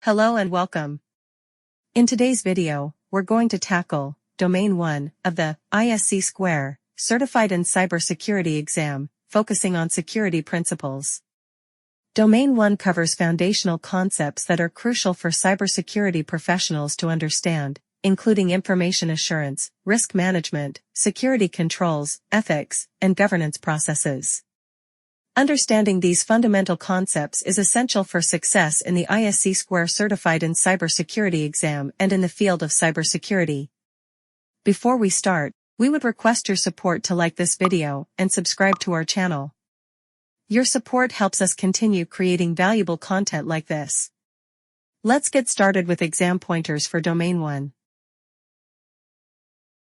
Hello and welcome. In today's video, we're going to tackle Domain 1 of the ISC2 Certified in Cybersecurity exam, focusing on security principles. Domain 1 covers foundational concepts that are crucial for cybersecurity professionals to understand, including information assurance, risk management, security controls, ethics, and governance processes. Understanding these fundamental concepts is essential for success in the ISC2 Certified in Cybersecurity exam and in the field of cybersecurity. Before we start, we would request your support to like this video and subscribe to our channel. Your support helps us continue creating valuable content like this. Let's get started with exam pointers for Domain 1.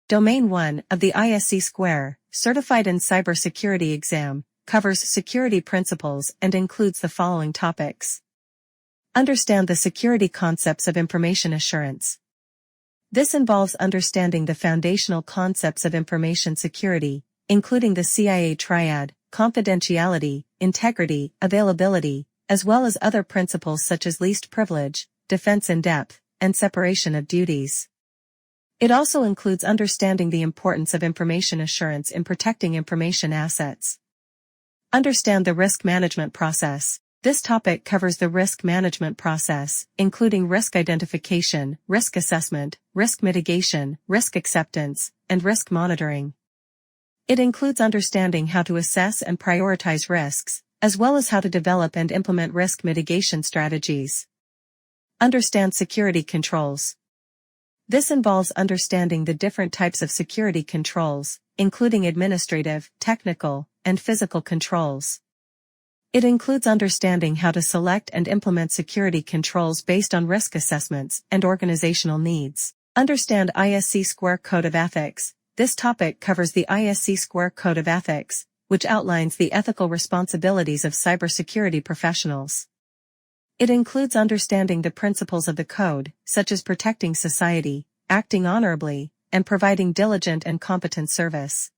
Domain 1 of the ISC2 Certified in Cybersecurity exam covers security principles and includes the following topics. Understand the security concepts of information assurance. This involves understanding the foundational concepts of information security, including the CIA triad, confidentiality, integrity, availability, as well as other principles such as least privilege, defense in depth, and separation of duties. It also includes understanding the importance of information assurance in protecting information assets. Understand the risk management process. This topic covers the risk management process, including risk identification, risk assessment, risk mitigation, risk acceptance, and risk monitoring. It includes understanding how to assess and prioritize risks, as well as how to develop and implement risk mitigation strategies. Understand security controls. This involves understanding the different types of security controls, including administrative, technical, and physical controls. It includes understanding how to select and implement security controls based on risk assessments and organizational needs. Understand ISC2 Code of Ethics. This topic covers the ISC2 Code of Ethics, which outlines the ethical responsibilities of cybersecurity professionals. It includes understanding the principles of the code, such as protecting society, acting honorably, and providing diligent and competent service.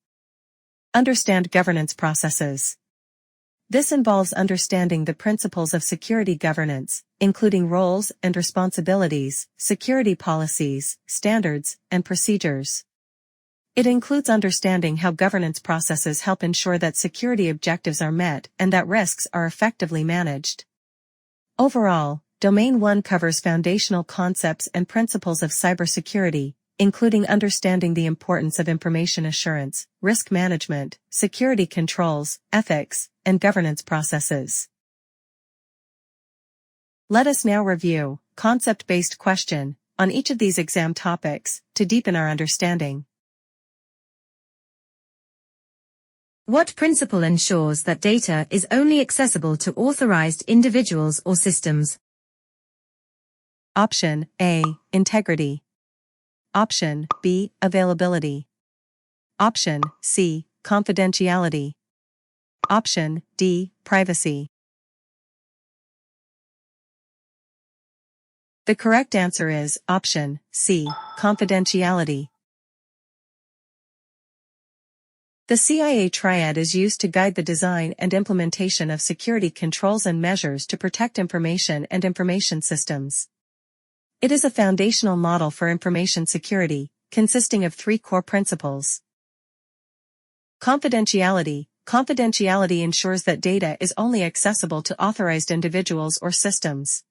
Understand governance processes. This involves understanding the principles of security governance, including roles and responsibilities, security policies, standards, and procedures. It includes understanding how governance processes help ensure that security objectives are met and that risks are effectively managed. Overall, Domain 1 covers foundational concepts and principles of cybersecurity, including understanding the importance of information assurance, risk management, security controls, ethics, and governance processes. Let us now review concept-based question on each of these exam topics to deepen our understanding. What principle ensures that data is only accessible to authorized individuals or systems? Option A, integrity. Option B, availability. Option C, confidentiality. Option D, privacy. The correct answer is option C, confidentiality. The CIA triad is used to guide the design and implementation of security controls and measures to protect information and information systems. It is a foundational model for information security, consisting of three core principles. Confidentiality. Confidentiality ensures that data is only accessible to authorized individuals or systems.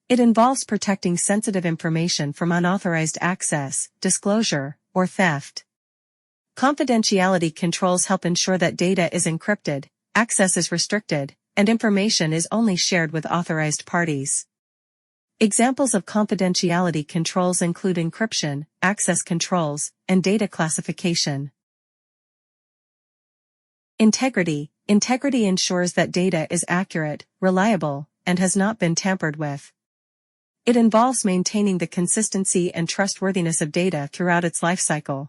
It involves protecting sensitive information from unauthorized access, disclosure, or theft. Confidentiality controls help ensure that data is encrypted, access is restricted, and information is only shared with authorized parties. Examples of confidentiality controls include encryption, access controls, and data classification. Integrity. Integrity ensures that data is accurate, reliable, and has not been tampered with. It involves maintaining the consistency and trustworthiness of data throughout its lifecycle.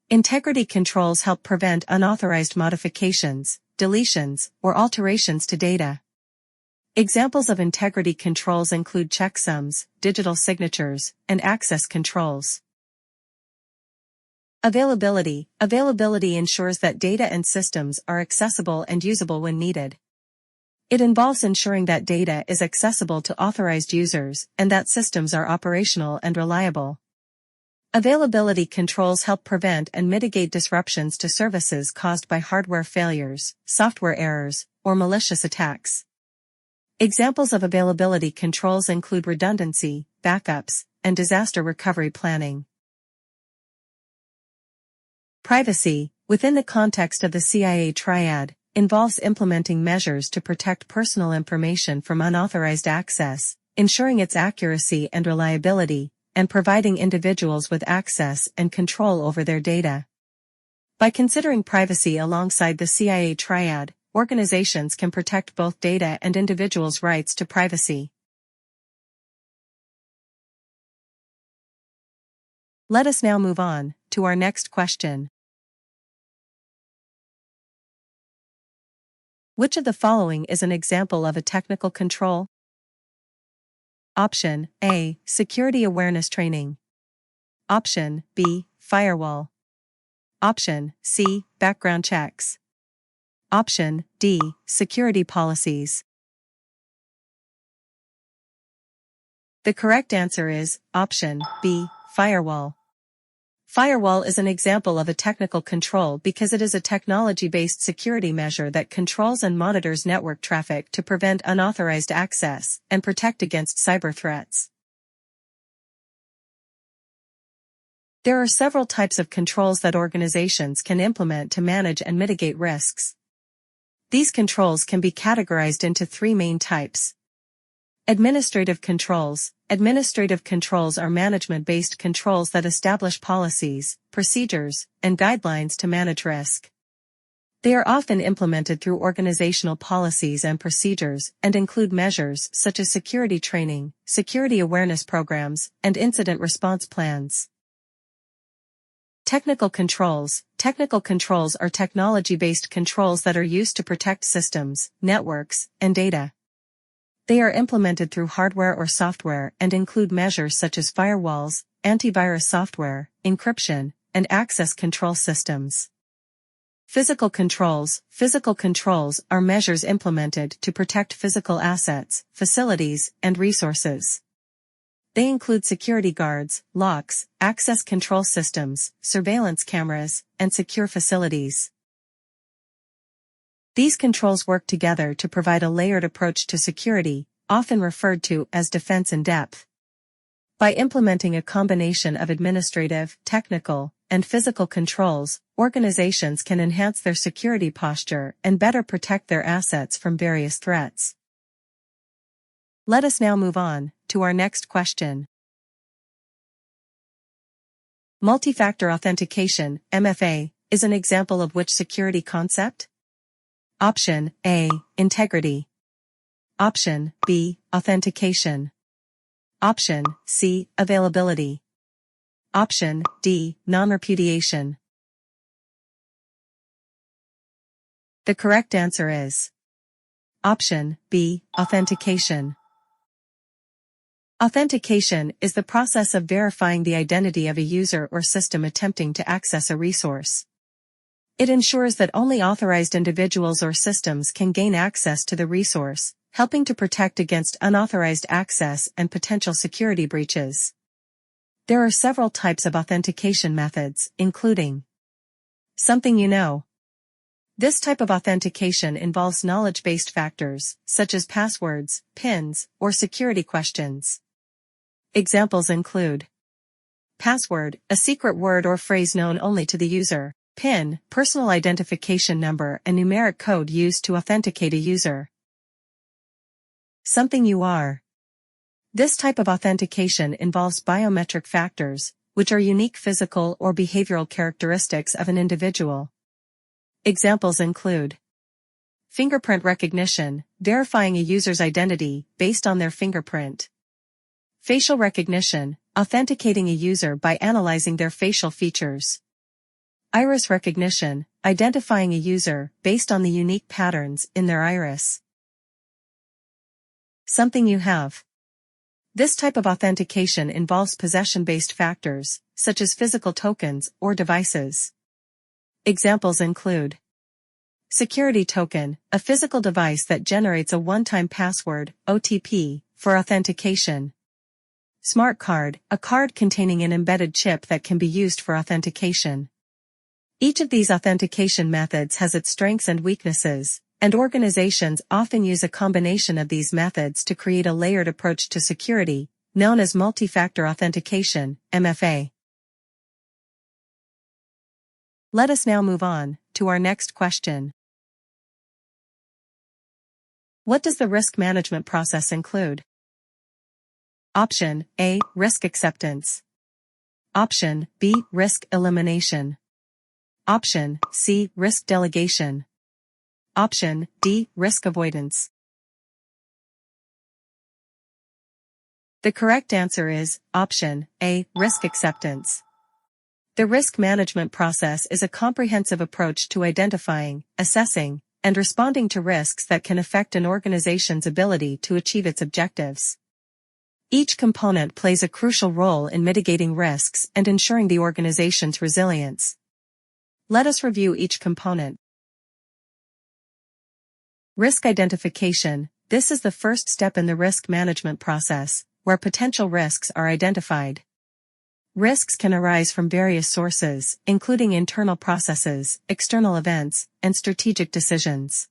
Integrity controls help prevent unauthorized modifications, deletions, or alterations to data. Examples of integrity controls include checksums, digital signatures, and access controls. Availability. Availability ensures that data and systems are accessible and usable when needed. It involves ensuring that data is accessible to authorized users and that systems are operational and reliable. Availability controls help prevent and mitigate disruptions to services caused by hardware failures, software errors, or malicious attacks. Examples of availability controls include redundancy, backups, and disaster recovery planning. Privacy, within the context of the CIA triad, involves implementing measures to protect personal information from unauthorized access, ensuring its accuracy and reliability, and providing individuals with access and control over their data. By considering privacy alongside the CIA triad, organizations can protect both data and individuals' rights to privacy. Let us now move on to our next question. Which of the following is an example of a technical control? Option A. Security awareness training. Option B. Firewall. Option C. Background checks. Option D. Security policies. The correct answer is option B. Firewall. Firewall is an example of a technical control because it is a technology-based security measure that controls and monitors network traffic to prevent unauthorized access and protect against cyber threats. There are several types of controls that organizations can implement to manage and mitigate risks. These controls can be categorized into three main types. Administrative controls. Administrative controls are management-based controls that establish policies, procedures, and guidelines to manage risk. They are often implemented through organizational policies and procedures and include measures such as security training, security awareness programs, and incident response plans. Technical controls. Technical controls are technology-based controls that are used to protect systems, networks, and data. They are implemented through hardware or software and include measures such as firewalls, antivirus software, encryption, and access control systems. Physical controls. Physical controls are measures implemented to protect physical assets, facilities, and resources. They include security guards, locks, access control systems, surveillance cameras, and secure facilities. These controls work together to provide a layered approach to security, often referred to as defense in depth. By implementing a combination of administrative, technical, and physical controls, organizations can enhance their security posture and better protect their assets from various threats. Let us now move on to our next question. Multi-factor authentication, MFA, is an example of which security concept? Option A. Integrity. Option B. Authentication. Option C. Availability. Option D. Non-repudiation. The correct answer is Option B. Authentication. Authentication is the process of verifying the identity of a user or system attempting to access a resource. It ensures that only authorized individuals or systems can gain access to the resource, helping to protect against unauthorized access and potential security breaches. There are several types of authentication methods, including something you know. This type of authentication involves knowledge-based factors, such as passwords, PINs, or security questions. Examples include password, a secret word or phrase known only to the user. PIN, personal identification number and numeric code used to authenticate a user. Something you are. This type of authentication involves biometric factors, which are unique physical or behavioral characteristics of an individual. Examples include fingerprint recognition, verifying a user's identity based on their fingerprint. Facial recognition, authenticating a user by analyzing their facial features. Iris recognition, identifying a user based on the unique patterns in their iris. Something you have. This type of authentication involves possession-based factors, such as physical tokens or devices. Examples include Security token, a physical device that generates a one-time password, OTP, for authentication. Smart card, a card containing an embedded chip that can be used for authentication. Each of these authentication methods has its strengths and weaknesses, and organizations often use a combination of these methods to create a layered approach to security, known as multi-factor authentication, MFA. Let us now move on to our next question. What does the risk management process include? Option A, risk acceptance. Option B, risk elimination. Option C, risk delegation. Option D, risk avoidance. The correct answer is option A, risk acceptance. The risk management process is a comprehensive approach to identifying, assessing, and responding to risks that can affect an organization's ability to achieve its objectives. Each component plays a crucial role in mitigating risks and ensuring the organization's resilience. Let us review each component. Risk identification. This is the first step in the risk management process, where potential risks are identified. Risks can arise from various sources, including internal processes, external events, and strategic decisions.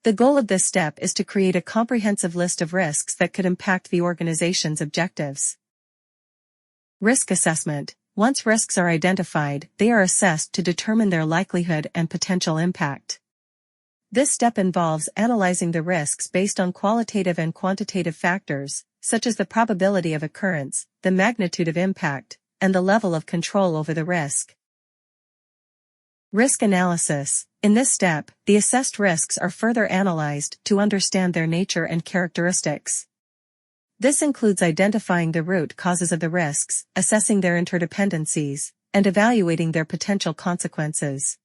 The goal of this step is to create a comprehensive list of risks that could impact the organization's objectives. Risk assessment. Once risks are identified, they are assessed to determine their likelihood and potential impact. This step involves analyzing the risks based on qualitative and quantitative factors, such as the probability of occurrence, the magnitude of impact, and the level of control over the risk. Risk analysis. In this step, the assessed risks are further analyzed to understand their nature and characteristics. This includes identifying the root causes of the risks, assessing their interdependencies, and evaluating their potential consequences.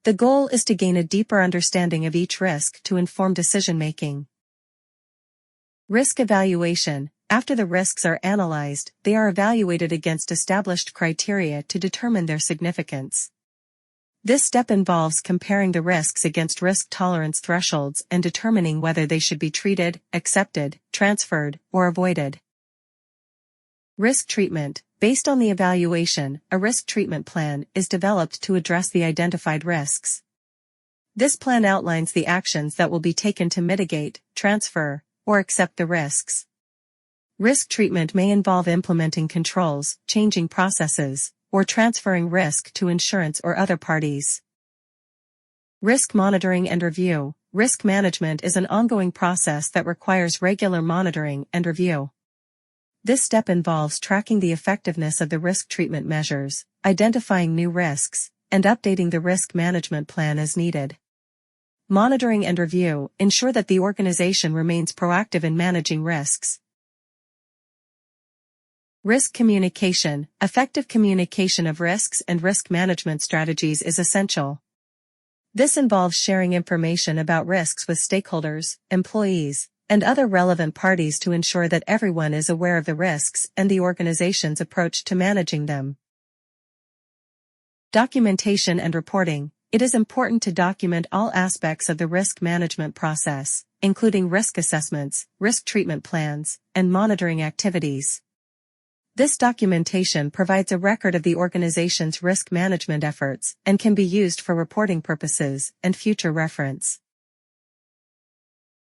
The goal is to gain a deeper understanding of each risk to inform decision-making. Risk evaluation. After the risks are analyzed, they are evaluated against established criteria to determine their significance. This step involves comparing the risks against risk tolerance thresholds and determining whether they should be treated, accepted, transferred, or avoided. Risk treatment. Based on the evaluation, a risk treatment plan is developed to address the identified risks. This plan outlines the actions that will be taken to mitigate, transfer, or accept the risks. Risk treatment may involve implementing controls, changing processes, or transferring risk to insurance or other parties. Risk monitoring and review. Risk management is an ongoing process that requires regular monitoring and review. This step involves tracking the effectiveness of the risk treatment measures, identifying new risks, and updating the risk management plan as needed. Monitoring and review ensure that the organization remains proactive in managing risks. Risk communication. Effective communication of risks and risk management strategies is essential. This involves sharing information about risks with stakeholders, employees, and other relevant parties to ensure that everyone is aware of the risks and the organization's approach to managing them. Documentation and reporting. It is important to document all aspects of the risk management process, including risk assessments, risk treatment plans, and monitoring activities. This documentation provides a record of the organization's risk management efforts and can be used for reporting purposes and future reference.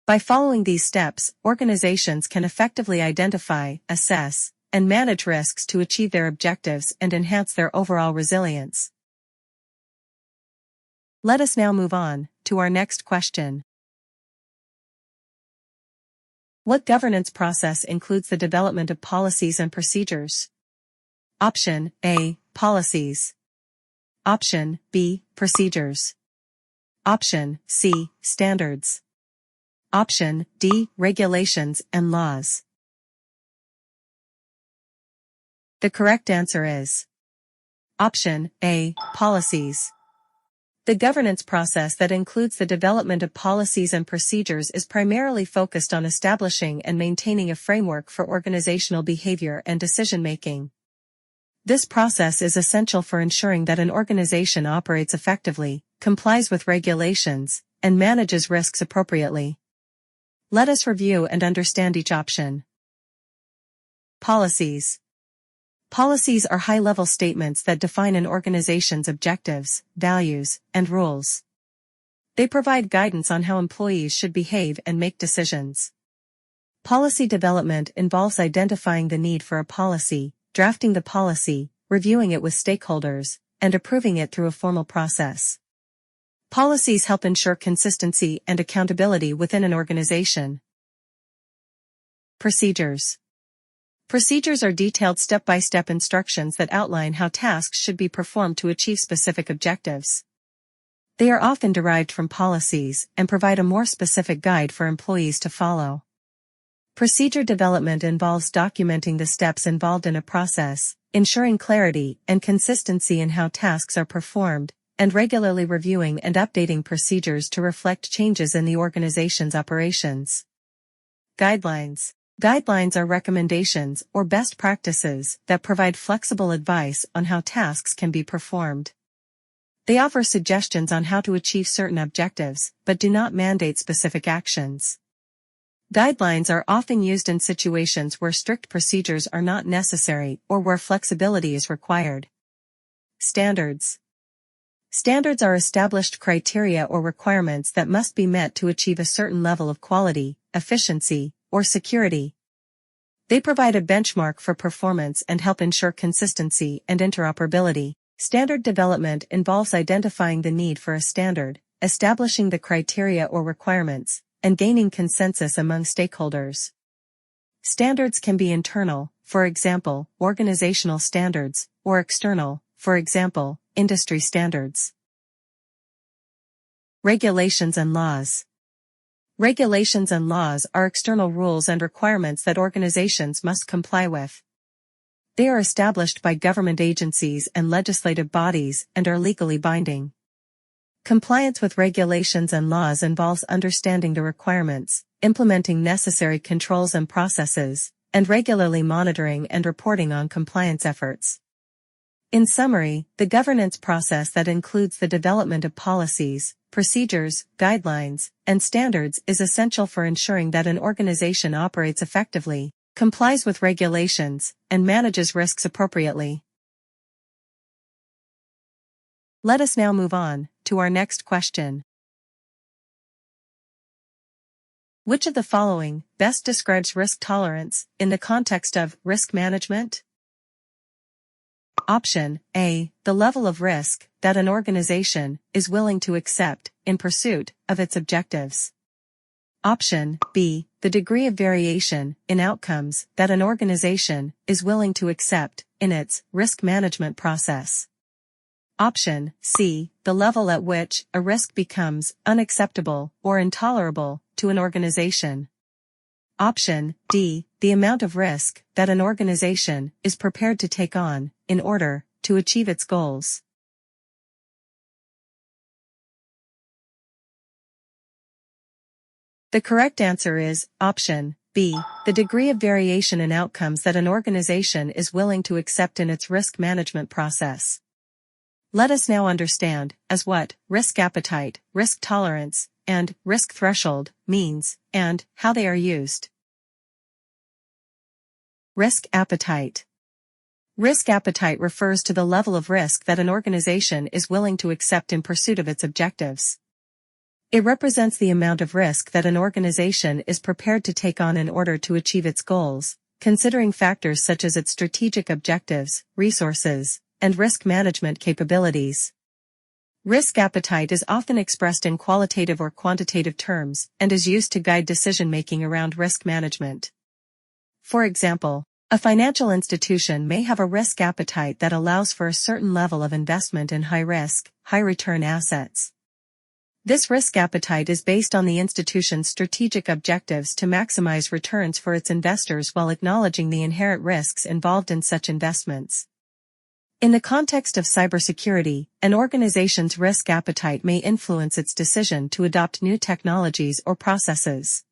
By following these steps, organizations can effectively identify, assess, and manage risks to achieve their objectives and enhance their overall resilience. Let us now move on to our next question. What governance process includes the development of policies and procedures? Option A, policies. Option B, procedures. Option C, standards. Option D, regulations and laws. The correct answer is Option A, policies. The governance process that includes the development of policies and procedures is primarily focused on establishing and maintaining a framework for organizational behavior and decision-making. This process is essential for ensuring that an organization operates effectively, complies with regulations, and manages risks appropriately. Let us review and understand each option. Policies. Policies are high-level statements that define an organization's objectives, values, and rules. They provide guidance on how employees should behave and make decisions. Policy development involves identifying the need for a policy, drafting the policy, reviewing it with stakeholders, and approving it through a formal process. Policies help ensure consistency and accountability within an organization. Procedures. Procedures are detailed step-by-step instructions that outline how tasks should be performed to achieve specific objectives. They are often derived from policies and provide a more specific guide for employees to follow. Procedure development involves documenting the steps involved in a process, ensuring clarity and consistency in how tasks are performed, and regularly reviewing and updating procedures to reflect changes in the organization's operations. Guidelines. Guidelines are recommendations or best practices that provide flexible advice on how tasks can be performed. They offer suggestions on how to achieve certain objectives, but do not mandate specific actions. Guidelines are often used in situations where strict procedures are not necessary or where flexibility is required. Standards. Standards are established criteria or requirements that must be met to achieve a certain level of quality, efficiency, or security. They provide a benchmark for performance and help ensure consistency and interoperability. Standard development involves identifying the need for a standard, establishing the criteria or requirements, and gaining consensus among stakeholders. Standards can be internal, for example, organizational standards, or external, for example, industry standards. Regulations and laws. Regulations and laws are external rules and requirements that organizations must comply with. They are established by government agencies and legislative bodies and are legally binding. Compliance with regulations and laws involves understanding the requirements, implementing necessary controls and processes, and regularly monitoring and reporting on compliance efforts. In summary, the governance process that includes the development of policies, procedures, guidelines, and standards is essential for ensuring that an organization operates effectively, complies with regulations, and manages risks appropriately. Let us now move on to our next question. Which of the following best describes risk tolerance in the context of risk management? Option A. The level of risk that an organization is willing to accept in pursuit of its objectives. Option B. The degree of variation in outcomes that an organization is willing to accept in its risk management process. Option C. The level at which a risk becomes unacceptable or intolerable to an organization. Option D. The amount of risk that an organization is prepared to take on in order to achieve its goals. The correct answer is Option B. The degree of variation in outcomes that an organization is willing to accept in its risk management process. Let us now understand as what risk appetite, risk tolerance, and risk threshold means, and how they are used. Risk appetite. Risk appetite refers to the level of risk that an organization is willing to accept in pursuit of its objectives. It represents the amount of risk that an organization is prepared to take on in order to achieve its goals, considering factors such as its strategic objectives, resources, and risk management capabilities. Risk appetite is often expressed in qualitative or quantitative terms and is used to guide decision-making around risk management. For example, a financial institution may have a risk appetite that allows for a certain level of investment in high-risk, high-return assets. This risk appetite is based on the institution's strategic objectives to maximize returns for its investors while acknowledging the inherent risks involved in such investments. In the context of cybersecurity, an organization's risk appetite may influence its decision to adopt new technologies or processes.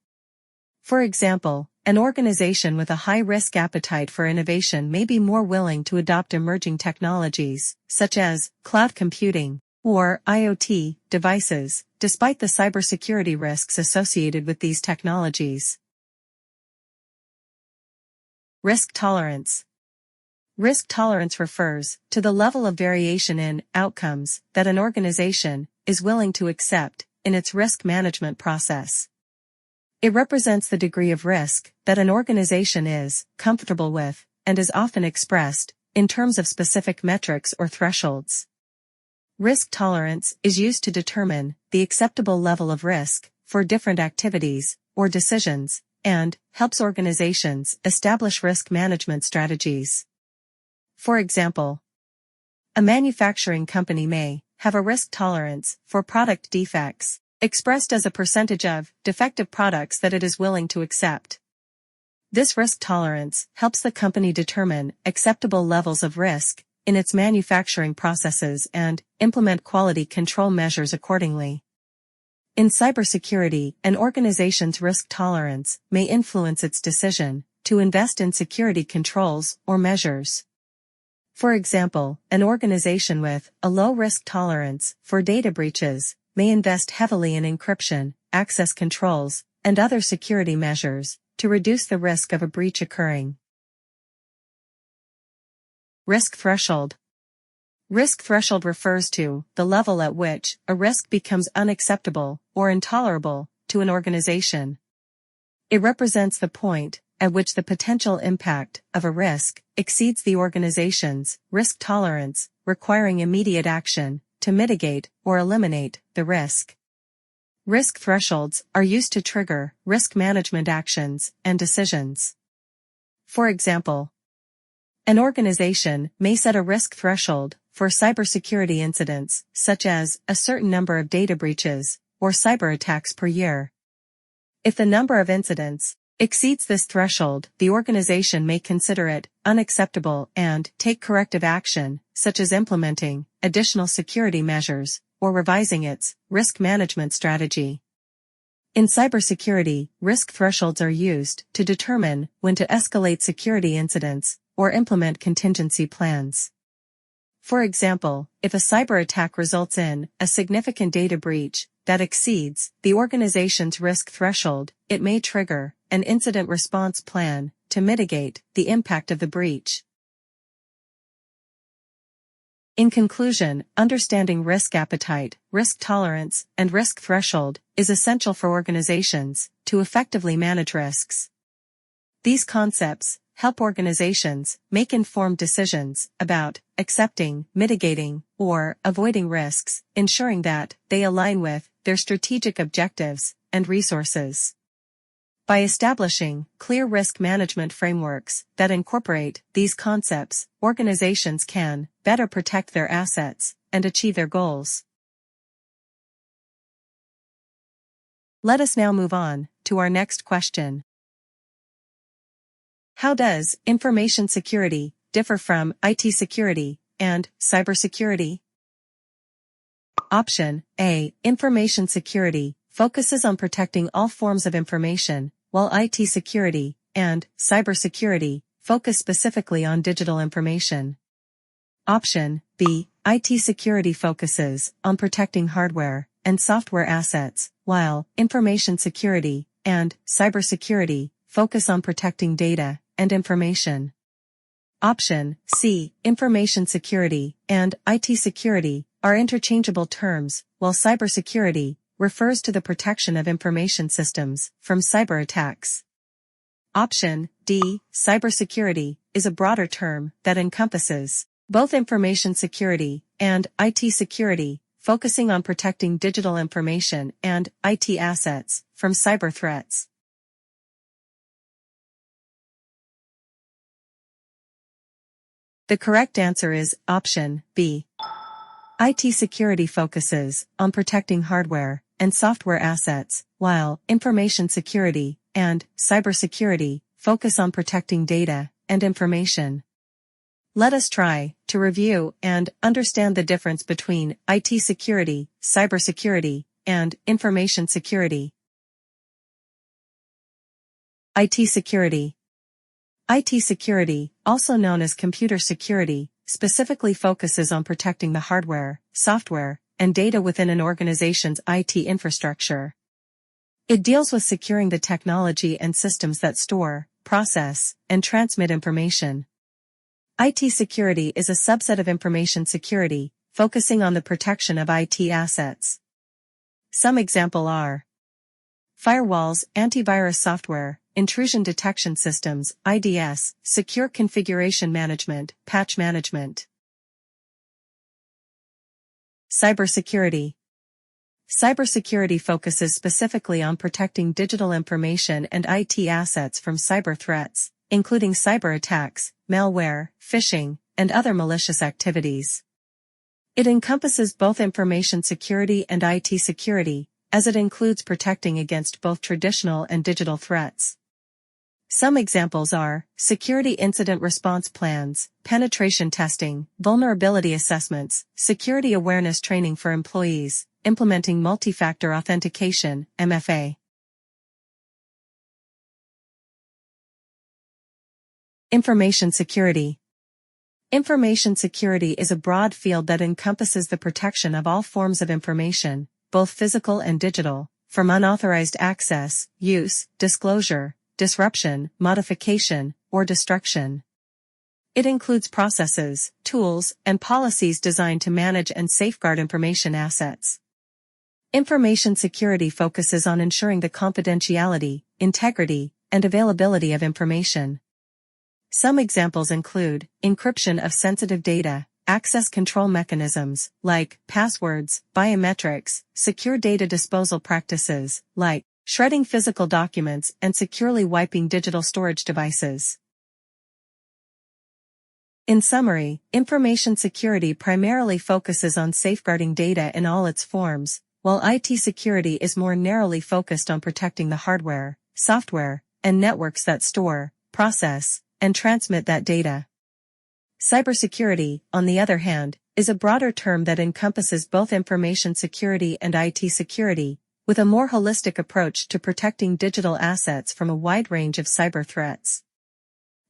For example, An organization with a high-risk appetite for innovation may be more willing to adopt emerging technologies, such as cloud computing or IoT devices, despite the cybersecurity risks associated with these technologies. Risk tolerance. Risk tolerance refers to the level of variation in outcomes that an organization is willing to accept in its risk management process. It represents the degree of risk that an organization is comfortable with and is often expressed in terms of specific metrics or thresholds. Risk tolerance is used to determine the acceptable level of risk for different activities or decisions and helps organizations establish risk management strategies. For example, a manufacturing company may have a risk tolerance for product defects, expressed as a percentage of defective products that it is willing to accept. This risk tolerance helps the company determine acceptable levels of risk in its manufacturing processes and implement quality control measures accordingly. In cybersecurity, an organization's risk tolerance may influence its decision to invest in security controls or measures. For example, an organization with a low risk tolerance for data breaches may invest heavily in encryption, access controls, and other security measures to reduce the risk of a breach occurring. Risk threshold. Risk threshold refers to the level at which a risk becomes unacceptable or intolerable to an organization. It represents the point at which the potential impact of a risk exceeds the organization's risk tolerance, requiring immediate action to mitigate or eliminate the risk. Risk thresholds are used to trigger risk management actions and decisions. For example, an organization may set a risk threshold for cybersecurity incidents, such as a certain number of data breaches or cyber attacks per year. If the number of incidents exceeds this threshold, the organization may consider it unacceptable and take corrective action, such as implementing additional security measures or revising its risk management strategy. In cybersecurity, risk thresholds are used to determine when to escalate security incidents or implement contingency plans. For example, if a cyber attack results in a significant data breach that exceeds the organization's risk threshold, it may trigger an incident response plan to mitigate the impact of the breach. In conclusion, understanding risk appetite, risk tolerance, and risk threshold is essential for organizations to effectively manage risks. These concepts help organizations make informed decisions about accepting, mitigating, or avoiding risks, ensuring that they align with their strategic objectives and resources. By establishing clear risk management frameworks that incorporate these concepts, organizations can better protect their assets and achieve their goals. Let us now move on to our next question. How does information security differ from IT security and cybersecurity? Option A. Information security focuses on protecting all forms of information, while IT security and cybersecurity focus specifically on digital information. Option B. IT security focuses on protecting hardware and software assets, while information security and cybersecurity focus on protecting data and information. Option C. Information security and IT security are interchangeable terms, while cybersecurity refers to the protection of information systems from cyber attacks. Option D. Cybersecurity is a broader term that encompasses both information security and IT security, focusing on protecting digital information and IT assets from cyber threats. The correct answer is option B. IT security focuses on protecting hardware and software assets, while information security and cybersecurity focus on protecting data and information. Let us try to review and understand the difference between IT security, cybersecurity, and information security. IT security. IT security, also known as computer security, specifically focuses on protecting the hardware, software, and data within an organization's IT infrastructure. It deals with securing the technology and systems that store, process, and transmit information. IT security is a subset of information security, focusing on the protection of IT assets. Some examples are firewalls, antivirus software, intrusion detection systems, IDS, secure configuration management, patch management. Cybersecurity. Cybersecurity focuses specifically on protecting digital information and IT assets from cyber threats, including cyber attacks, malware, phishing, and other malicious activities. It encompasses both information security and IT security, as it includes protecting against both traditional and digital threats. Some examples are security incident response plans, penetration testing, vulnerability assessments, security awareness training for employees, implementing multi-factor authentication, MFA. Information security. Information security is a broad field that encompasses the protection of all forms of information, both physical and digital, from unauthorized access, use, disclosure, disruption, modification, or destruction. It includes processes, tools, and policies designed to manage and safeguard information assets. Information security focuses on ensuring the confidentiality, integrity, and availability of information. Some examples include encryption of sensitive data, access control mechanisms, like passwords, biometrics, secure data disposal practices, like shredding physical documents and securely wiping digital storage devices. In summary, information security primarily focuses on safeguarding data in all its forms, while IT security is more narrowly focused on protecting the hardware, software, and networks that store, process, and transmit that data. Cybersecurity, on the other hand, is a broader term that encompasses both information security and IT security, with a more holistic approach to protecting digital assets from a wide range of cyber threats.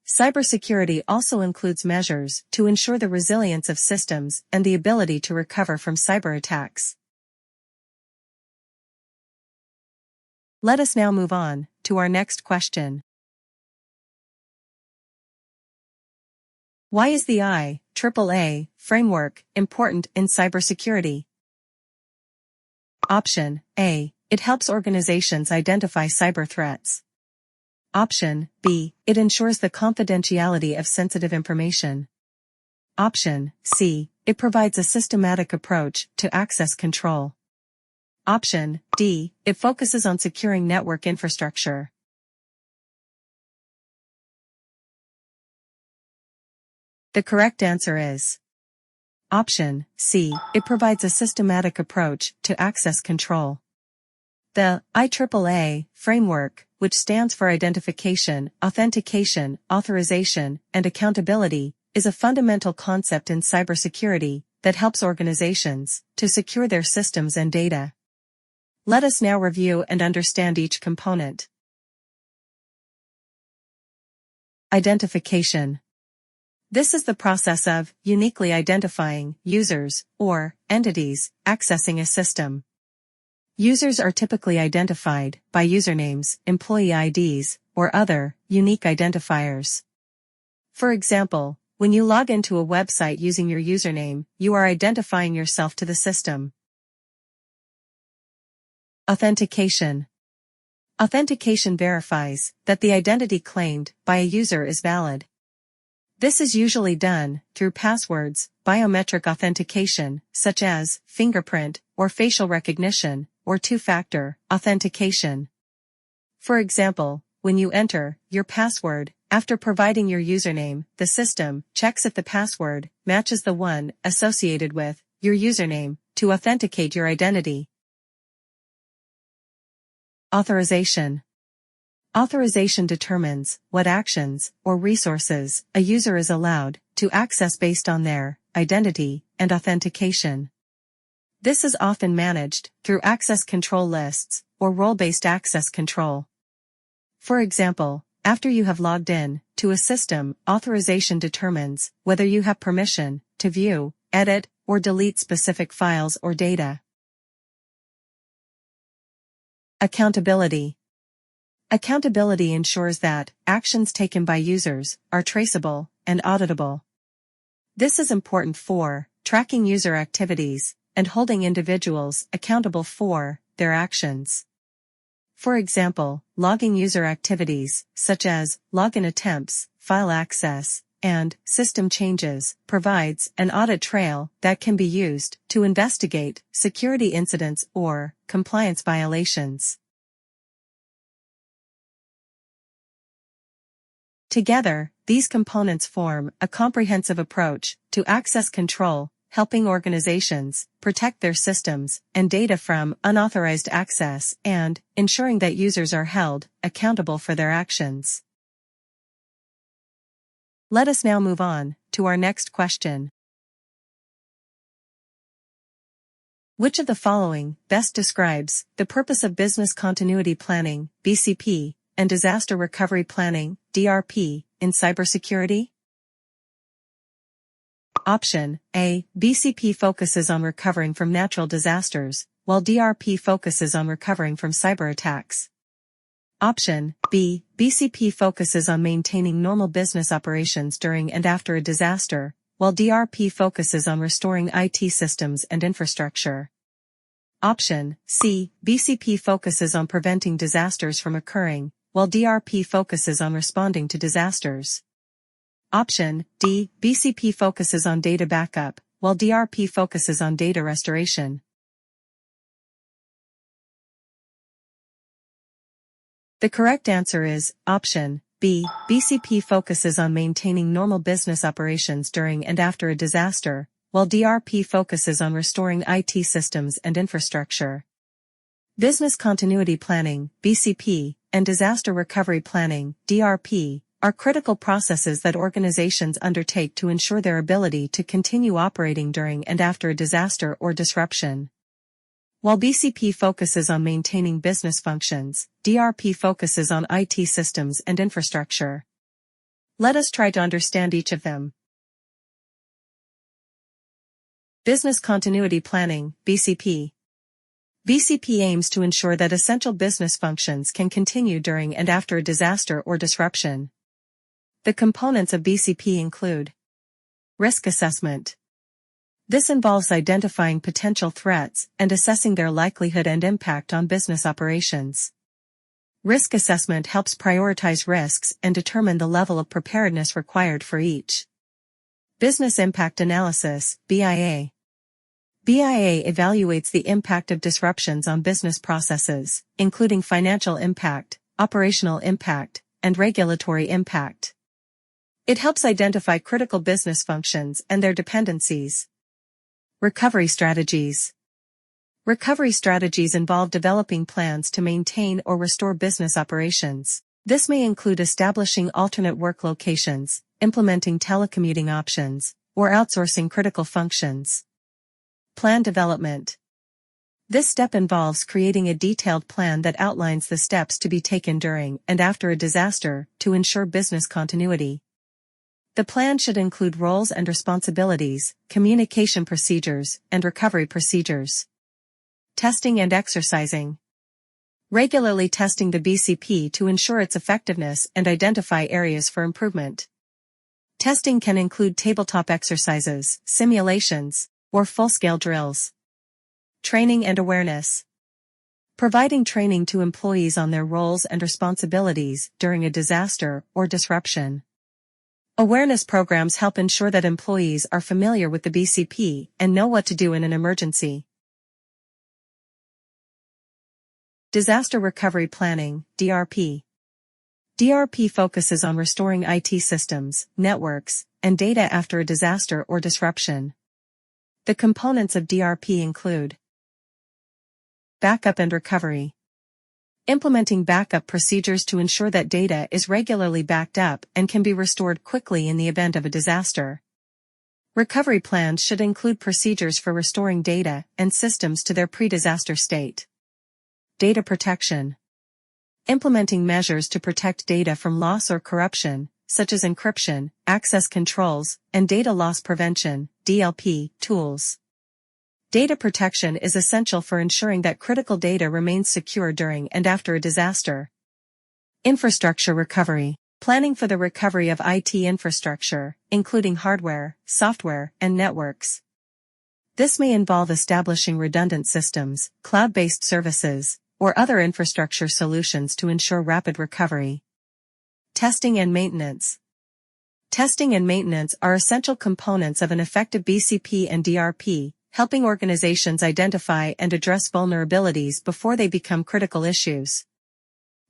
Cybersecurity also includes measures to ensure the resilience of systems and the ability to recover from cyber attacks. Let us now move on to our next question. Why is the IAAA Framework important in cybersecurity? Option A. It helps organizations identify cyber threats. Option B. It ensures the confidentiality of sensitive information. Option C. It provides a systematic approach to access control. Option D. It focuses on securing network infrastructure. The correct answer is Option C. It provides a systematic approach to access control. The IAAA Framework, which stands for Identification, Authentication, Authorization, and Accountability, is a fundamental concept in cybersecurity that helps organizations to secure their systems and data. Let us now review and understand each component. Identification. This is the process of uniquely identifying users or entities accessing a system. Users are typically identified by usernames, employee IDs, or other unique identifiers. For example, when you log into a website using your username, you are identifying yourself to the system. Authentication. Authentication verifies that the identity claimed by a user is valid. This is usually done through passwords, biometric authentication, such as fingerprint or facial recognition, or two-factor authentication. For example, when you enter your password, after providing your username, the system checks if the password matches the one associated with your username to authenticate your identity. Authorization. Authorization determines what actions or resources a user is allowed to access based on their identity and authentication. This is often managed through access control lists or role-based access control. For example, after you have logged in to a system, authorization determines whether you have permission to view, edit, or delete specific files or data. Accountability. Accountability ensures that actions taken by users are traceable and auditable. This is important for tracking user activities and holding individuals accountable for their actions. For example, logging user activities, such as login attempts, file access, and system changes, provides an audit trail that can be used to investigate security incidents or compliance violations. Together, these components form a comprehensive approach to access control, helping organizations protect their systems and data from unauthorized access and ensuring that users are held accountable for their actions. Let us now move on to our next question. Which of the following best describes the purpose of business continuity planning, BCP, and disaster recovery planning, DRP, in cybersecurity? Option A. BCP focuses on recovering from natural disasters, while DRP focuses on recovering from cyber attacks. Option B. BCP focuses on maintaining normal business operations during and after a disaster, while DRP focuses on restoring IT systems and infrastructure. Option C. BCP focuses on preventing disasters from occurring, while DRP focuses on responding to disasters. Option D. BCP focuses on data backup, while DRP focuses on data restoration. The correct answer is Option B. BCP focuses on maintaining normal business operations during and after a disaster, while DRP focuses on restoring IT systems and infrastructure. Business continuity planning, BCP, and disaster recovery planning, DRP, are critical processes that organizations undertake to ensure their ability to continue operating during and after a disaster or disruption. While BCP focuses on maintaining business functions, DRP focuses on IT systems and infrastructure. Let us try to understand each of them. Business continuity planning, BCP. BCP aims to ensure that essential business functions can continue during and after a disaster or disruption. The components of BCP include risk assessment. This involves identifying potential threats and assessing their likelihood and impact on business operations. Risk assessment helps prioritize risks and determine the level of preparedness required for each. Business impact analysis, BIA. BIA evaluates the impact of disruptions on business processes, including financial impact, operational impact, and regulatory impact. It helps identify critical business functions and their dependencies. Recovery strategies. Recovery strategies involve developing plans to maintain or restore business operations. This may include establishing alternate work locations, implementing telecommuting options, or outsourcing critical functions. Plan development. This step involves creating a detailed plan that outlines the steps to be taken during and after a disaster to ensure business continuity. The plan should include roles and responsibilities, communication procedures, and recovery procedures. Testing and exercising. Regularly testing the BCP to ensure its effectiveness and identify areas for improvement. Testing can include tabletop exercises, simulations, or full-scale drills. Training and awareness. Providing training to employees on their roles and responsibilities during a disaster or disruption. Awareness programs help ensure that employees are familiar with the BCP and know what to do in an emergency. Disaster recovery planning, DRP. DRP focuses on restoring IT systems, networks, and data after a disaster or disruption. The components of DRP include backup and recovery. Implementing backup procedures to ensure that data is regularly backed up and can be restored quickly in the event of a disaster. Recovery plans should include procedures for restoring data and systems to their pre-disaster state. Data protection. implementing measures to protect data from loss or corruption, such as encryption, access controls, and data loss prevention, DLP, tools. Data protection is essential for ensuring that critical data remains secure during and after a disaster. Infrastructure recovery. Planning for the recovery of IT infrastructure, including hardware, software, and networks. This may involve establishing redundant systems, cloud-based services, or other infrastructure solutions to ensure rapid recovery. Testing and maintenance. Testing and maintenance are essential components of an effective BCP and DRP, helping organizations identify and address vulnerabilities before they become critical issues.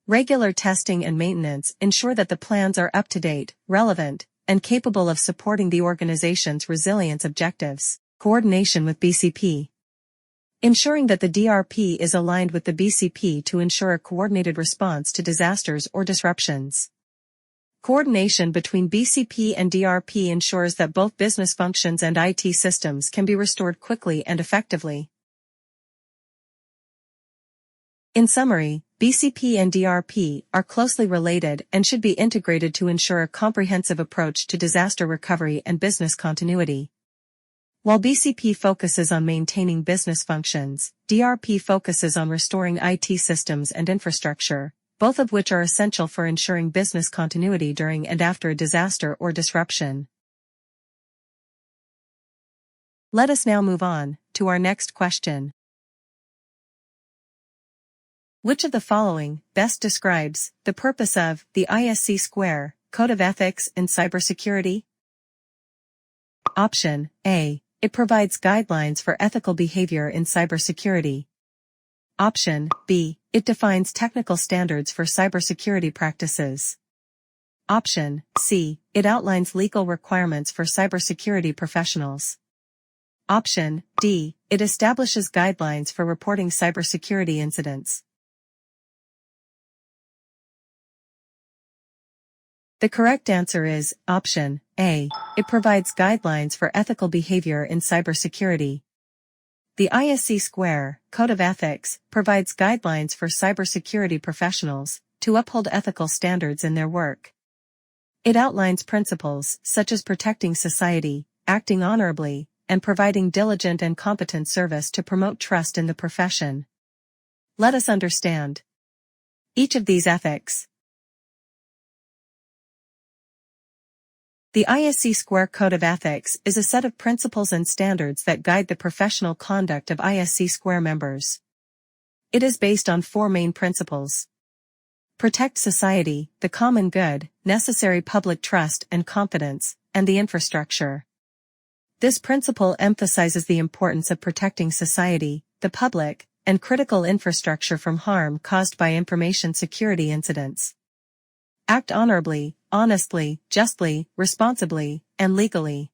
Regular testing and maintenance ensure that the plans are up-to-date, relevant, and capable of supporting the organization's resilience objectives. Coordination with BCP. Ensuring that the DRP is aligned with the BCP to ensure a coordinated response to disasters or disruptions. Coordination between BCP and DRP ensures that both business functions and IT systems can be restored quickly and effectively. In summary, BCP and DRP are closely related and should be integrated to ensure a comprehensive approach to disaster recovery and business continuity. While BCP focuses on maintaining business functions, DRP focuses on restoring IT systems and infrastructure, both of which are essential for ensuring business continuity during and after a disaster or disruption. Let us now move on to our next question. Which of the following best describes the purpose of the ISC2 Code of Ethics in Cybersecurity? Option A. It provides guidelines for ethical behavior in cybersecurity. Option B. It defines technical standards for cybersecurity practices. Option C. It outlines legal requirements for cybersecurity professionals. Option D. It establishes guidelines for reporting cybersecurity incidents. The correct answer is option A. It provides guidelines for ethical behavior in cybersecurity. The ISC2 Code of Ethics provides guidelines for cybersecurity professionals to uphold ethical standards in their work. It outlines principles such as protecting society, acting honorably, and providing diligent and competent service to promote trust in the profession. Let us understand each of these ethics. The ISC2 Code of Ethics is a set of principles and standards that guide the professional conduct of ISC2 members. It is based on four main principles. Protect society, the common good, necessary public trust and confidence, and the infrastructure. This principle emphasizes the importance of protecting society, the public, and critical infrastructure from harm caused by information security incidents. Act honorably, honestly, justly, responsibly, and legally.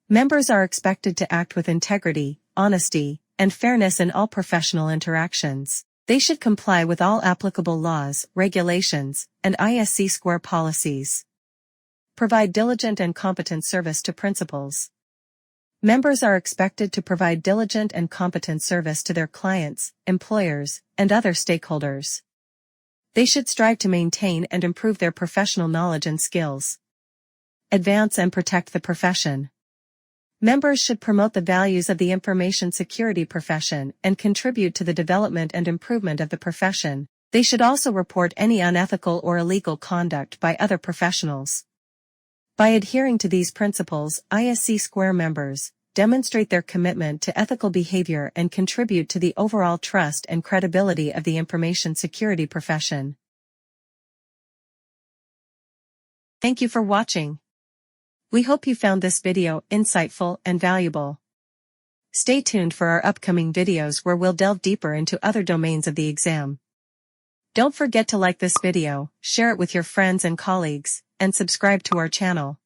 Members are expected to act with integrity, honesty, and fairness in all professional interactions. They should comply with all applicable laws, regulations, and ISC2 policies. Provide diligent and competent service to principals. Members are expected to provide diligent and competent service to their clients, employers, and other stakeholders. They should strive to maintain and improve their professional knowledge and skills. Advance and protect the profession. Members should promote the values of the information security profession and contribute to the development and improvement of the profession. They should also report any unethical or illegal conduct by other professionals. By adhering to these principles, ISC2 members demonstrate their commitment to ethical behavior and contribute to the overall trust and credibility of the information security profession. Thank you for watching. We hope you found this video insightful and valuable. Stay tuned for our upcoming videos where we'll delve deeper into other domains of the exam. Don't forget to like this video, share it with your friends and colleagues, and subscribe to our channel.